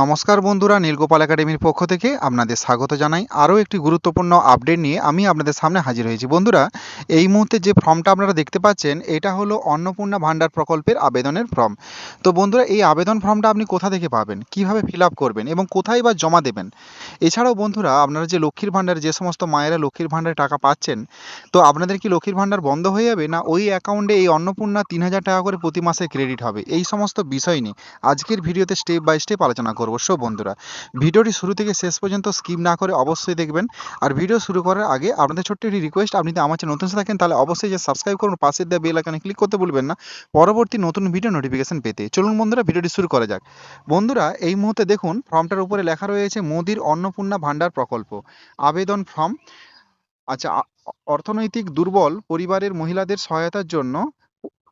নমস্কার বন্ধুরা, নীলগোপাল একাডেমির পক্ষ থেকে আপনাদের স্বাগত জানাই। আরও একটি গুরুত্বপূর্ণ আপডেট নিয়ে আমি আপনাদের সামনে হাজির হয়েছি। বন্ধুরা, এই মুহূর্তে যে ফর্মটা আপনারা দেখতে পাচ্ছেন, এটা হলো অন্নপূর্ণা ভাণ্ডার প্রকল্পের আবেদনের ফর্ম। তো বন্ধুরা, এই আবেদন ফর্মটা আপনি কোথা থেকে পাবেন, কিভাবে ফিল আপ করবেন এবং কোথায় বা জমা দেবেন? এছাড়াও বন্ধুরা, আপনারা যে লক্ষ্মীর ভাণ্ডার, যে সমস্ত মায়েরা লক্ষ্মীর ভাণ্ডারে টাকা পাচ্ছেন, তো আপনাদের কি লক্ষ্মীর ভাণ্ডার বন্ধ হয়ে যাবে, না ওই অ্যাকাউন্টে এই অন্নপূর্ণা ৩,০০০ টাকা করে প্রতি মাসে ক্রেডিট হবে? এই সমস্ত বিষয় নিয়ে আজকের ভিডিওতে স্টেপ বাই স্টেপ আলোচনা করবো। সো বন্ধুরা, ভিডিওটি শুরু থেকে শেষ পর্যন্ত স্কিপ না করে অবশ্যই দেখবেন। আর ভিডিও শুরু করার আগে আপনাদের ছোট্ট একটি রিকোয়েস্ট, আপনি যদি আমার চ্যানেল নতুন এসে থাকেন তাহলে অবশ্যই যে সাবস্ক্রাইব করুন, পাশে দেওয়া বেল আইকনে ক্লিক করতে ভুলবেন না পরবর্তী নতুন ভিডিও নোটিফিকেশন পেতে। চলুন বন্ধুরা, ভিডিওটি শুরু করা যাক। বন্ধুরা, এই মুহূর্তে দেখুন ফর্মটার উপরে লেখা রয়েছে মোদির অন্নপূর্ণা ভাণ্ডার প্রকল্প আবেদন ফর্ম। আচ্ছা, অর্থনৈতিক দুর্বল পরিবারের মহিলাদের সহায়তার জন্য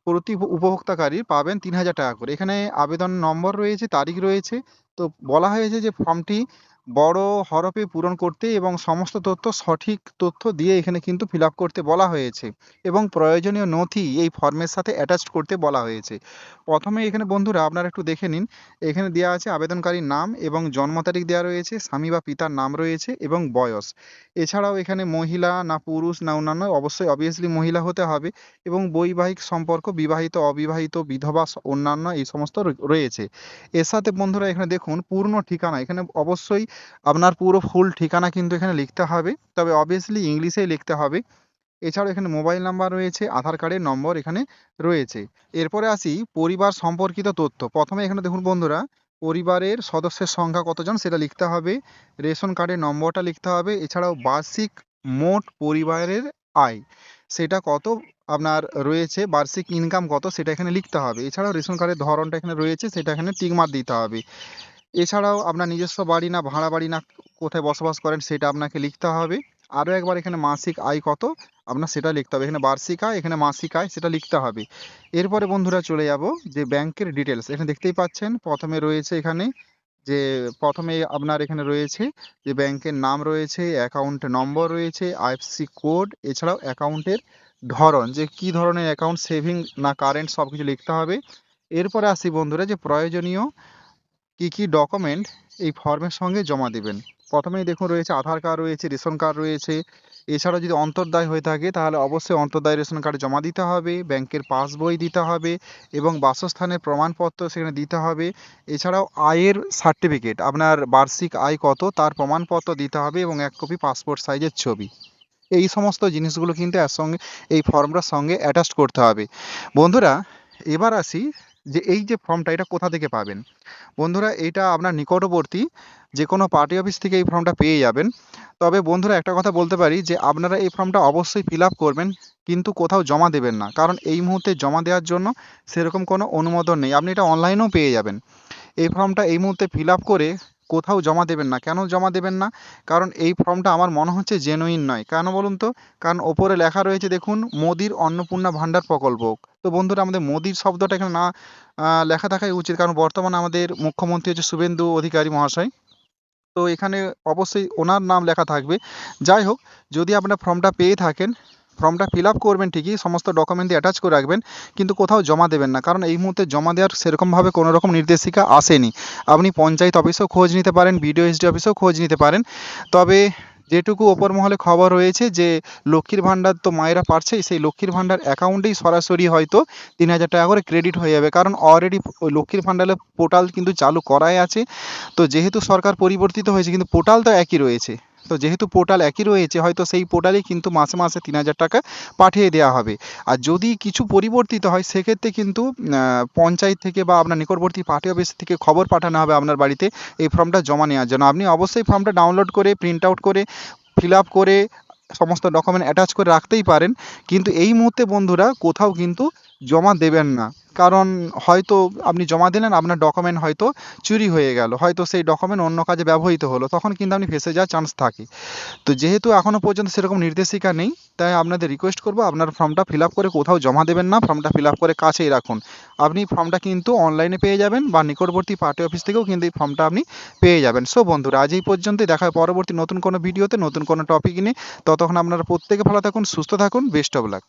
প্রতি উপভোক্তাকারী পাবেন ৩,০০০ টাকা করে। এখানে আবেদন নম্বর রয়েছে, তারিখ রয়েছে। তো বলা হয়েছে যে ফর্মটি বড় হরফে পূরণ করতে এবং সমস্ত তথ্য সঠিক তথ্য দিয়ে এখানে কিন্তু ফিল আপ করতে বলা হয়েছে এবং প্রয়োজনীয় নথি এই ফর্মের সাথে অ্যাটাচড করতে বলা হয়েছে। প্রথমে এখানে বন্ধুরা আপনারা একটু দেখে নিন। এখানে দেওয়া আছে আবেদনকারীর নাম এবং জন্ম তারিখ দেওয়া রয়েছে, স্বামী বা পিতার নাম রয়েছে এবং বয়স। এছাড়াও এখানে মহিলা না পুরুষ না অন্যান্য, অবশ্যই অবভিয়াসলি মহিলা হতে হবে এবং বৈবাহিক সম্পর্ক, বিবাহিত অবিবাহিত বিধবা অন্যান্য এই সমস্ত রয়েছে। এর সাথে বন্ধুরা এখানে দেখুন পূর্ণ ঠিকানা, এখানে অবশ্যই আপনার পুরো ফুল ঠিকানা কিন্তু এখানে লিখতে হবে, তবে অবভিয়াসলি ইংলিশেই লিখতে হবে। এছাড়াও এখানে মোবাইল নাম্বার রয়েছে, আধার কার্ডের নম্বর এখানে রয়েছে। এরপরে আসি পরিবার সম্পর্কিত তথ্য। প্রথমে এখানে দেখুন বন্ধুরা, পরিবারের সদস্যের সংখ্যা কতজন সেটা লিখতে হবে, রেশন কার্ডের নম্বরটা লিখতে হবে। এছাড়াও বার্ষিক মোট পরিবারের আয় সেটা কত আপনার রয়েছে, বার্ষিক ইনকাম কত সেটা এখানে লিখতে হবে। এছাড়াও রেশন কার্ডের ধরনটা এখানে রয়েছে, সেটা এখানে টিক মার্ক দিতে হবে। এছাড়াও আপনার নিজস্ব বাড়ি না ভাড়া বাড়ি না কোথায় বসবাস করেন সেটা আপনাকে লিখতে হবে। আরও একবার এখানে মাসিক আয় কত আপনার সেটা লিখতে হবে। এখানে বার্ষিক আয়, এখানে মাসিক আয়, সেটা লিখতে হবে। এরপরে বন্ধুরা চলে যাব যে ব্যাংকের ডিটেলস। এখানে দেখতেই পাচ্ছেন প্রথমে রয়েছে এখানে যে প্রথমে আপনার এখানে রয়েছে যে ব্যাংকের নাম রয়েছে, অ্যাকাউন্ট নম্বর রয়েছে, আইএফসি কোড, এছাড়াও অ্যাকাউন্টের ধরন, যে কি ধরনের অ্যাকাউন্ট, সেভিং না কারেন্ট, সব কিছু লিখতে হবে। এরপরে আসি বন্ধুরা যে প্রয়োজনীয় কি কি ডকুমেন্ট এই ফর্মের সঙ্গে জমা দিবেন। প্রথমেই দেখুন রয়েছে আধার কার্ড রয়েছে, রেশন কার্ড রয়েছে। এছাড়াও যদি অন্তর্দায় হয়ে থাকে তাহলে অবশ্যই অন্তর্দায় রেশন কার্ড জমা দিতে হবে, ব্যাংকের পাসবই দিতে হবে এবং বাসস্থানের প্রমাণপত্র সেখানে দিতে হবে। এছাড়াও আয়ের সার্টিফিকেট, আপনার বার্ষিক আয় কত তার প্রমাণপত্র দিতে হবে এবং 1 কপি পাসপোর্ট সাইজের ছবি। এই সমস্ত জিনিসগুলো কিন্তু এর সঙ্গে এই ফর্মটার সঙ্গে অ্যাটাচ করতে হবে। বন্ধুরা, এবার আসি যে এই যে ফর্মটা এটা কোথা থেকে পাবেন। বন্ধুরা, এটা আপনার নিকটবর্তী যে কোনো পার্টি অফিস থেকে এই ফর্মটা পেয়ে যাবেন। তবে বন্ধুরা একটা কথা বলতে পারি যে আপনারা এই ফর্মটা অবশ্যই ফিল আপ করবেন, কিন্তু কোথাও জমা দেবেন না, কারণ এই মুহূর্তে জমা দেওয়ার জন্য সেরকম কোনো অনুমোদন নেই। আপনি এটা অনলাইনেও পেয়ে যাবেন। এই ফর্মটা এই মুহূর্তে ফিল আপ করে কোথাও জমা দেবেন না। কেন জমা দেবেন না? কারণ এই ফর্মটা আমার মনে হচ্ছে জেনুইন নয়। কেন বলুন তো? কারণ ওপরে লেখা রয়েছে দেখুন মোদির অন্নপূর্ণা ভাণ্ডার প্রকল্প। তো বন্ধুরা, আমাদের মোদির শব্দটা এখানে না লেখা থাকাই উচিত, কারণ বর্তমানে আমাদের মুখ্যমন্ত্রী হচ্ছে শুভেন্দু অধিকারী মহাশয়। তো এখানে অবশ্যই ওনার নাম লেখা থাকবে। যাই হোক, যদি আপনার ফর্মটা পেয়ে থাকেন, ফর্মটা ফিল আপ করবেন ঠিকই, সমস্ত ডকুমেন্ট দিয়ে অ্যাটাচ করে রাখবেন, কিন্তু কোথাও জমা দেবেন না, কারণ এই মুহূর্তে জমা দেওয়ার সেরকমভাবে কোনো রকম নির্দেশিকা আসেনি। আপনি পঞ্চায়েত অফিসেও খোঁজ নিতে পারেন, বিডিও এসডি অফিসেও খোঁজ নিতে পারেন। তবে যেটুকু ওপর মহলে খবর রয়েছে যে লক্ষ্মীর ভাণ্ডার তো মায়েরা পাচ্ছেই, সেই লক্ষ্মীর ভাণ্ডার অ্যাকাউন্টেই সরাসরি হয়তো ৩,০০০ টাকা করে ক্রেডিট হয়ে যাবে, কারণ অলরেডি ওই লক্ষ্মীর ভাণ্ডারের পোর্টাল কিন্তু চালু করাই আছে। তো যেহেতু সরকার পরিবর্তিত হয়েছে কিন্তু পোর্টাল তো একই রয়েছে। তো যেহেতু পোর্টাল একই রয়েছে, হয়তো সেই পোর্টালেই কিন্তু মাসে মাসে ৩,০০০ টাকা পাঠিয়ে দেওয়া হবে। আর যদি কিছু পরিবর্তিত হয় সেক্ষেত্রে কিন্তু পঞ্চায়েত থেকে বা আপনার নিকটবর্তী পার্টি অফিস থেকে খবর পাঠানো হবে আপনার বাড়িতে এই ফর্মটা জমা নেওয়ার জন্য। আপনি অবশ্যই ফর্মটা ডাউনলোড করে প্রিন্ট আউট করে ফিল আপ করে সমস্ত ডকুমেন্ট অ্যাটাচ করে রাখতেই পারেন, কিন্তু এই মুহূর্তে বন্ধুরা কোথাও কিন্তু জমা দেবেন না। কারণ হয়তো আপনি জমা দিলেন, আপনার ডকুমেন্ট হয়তো চুরি হয়ে গেল, হয়তো সেই ডকুমেন্ট অন্য কাজে ব্যবহৃত হলো, তখন কিন্তু আপনি ফেঁসে যাওয়ার চান্স থাকে। তো যেহেতু এখনও পর্যন্ত সেরকম নির্দেশিকা নেই, তাই আপনাদের রিকোয়েস্ট করবো আপনার ফর্মটা ফিল আপ করে কোথাও জমা দেবেন না, ফর্মটা ফিল আপ করে কাছেই রাখুন। আপনি ফর্মটা কিন্তু অনলাইনে পেয়ে যাবেন বা নিকটবর্তী পার্টি অফিস থেকেও কিন্তু এই ফর্মটা আপনি পেয়ে যাবেন। সো বন্ধুরা, আজ এই পর্যন্তই। দেখা হয় পরবর্তী নতুন কোনো ভিডিওতে নতুন কোনো টপিক নিয়ে। ততক্ষণ আপনারা প্রত্যেকে ভালো থাকুন, সুস্থ থাকুন। Best of luck.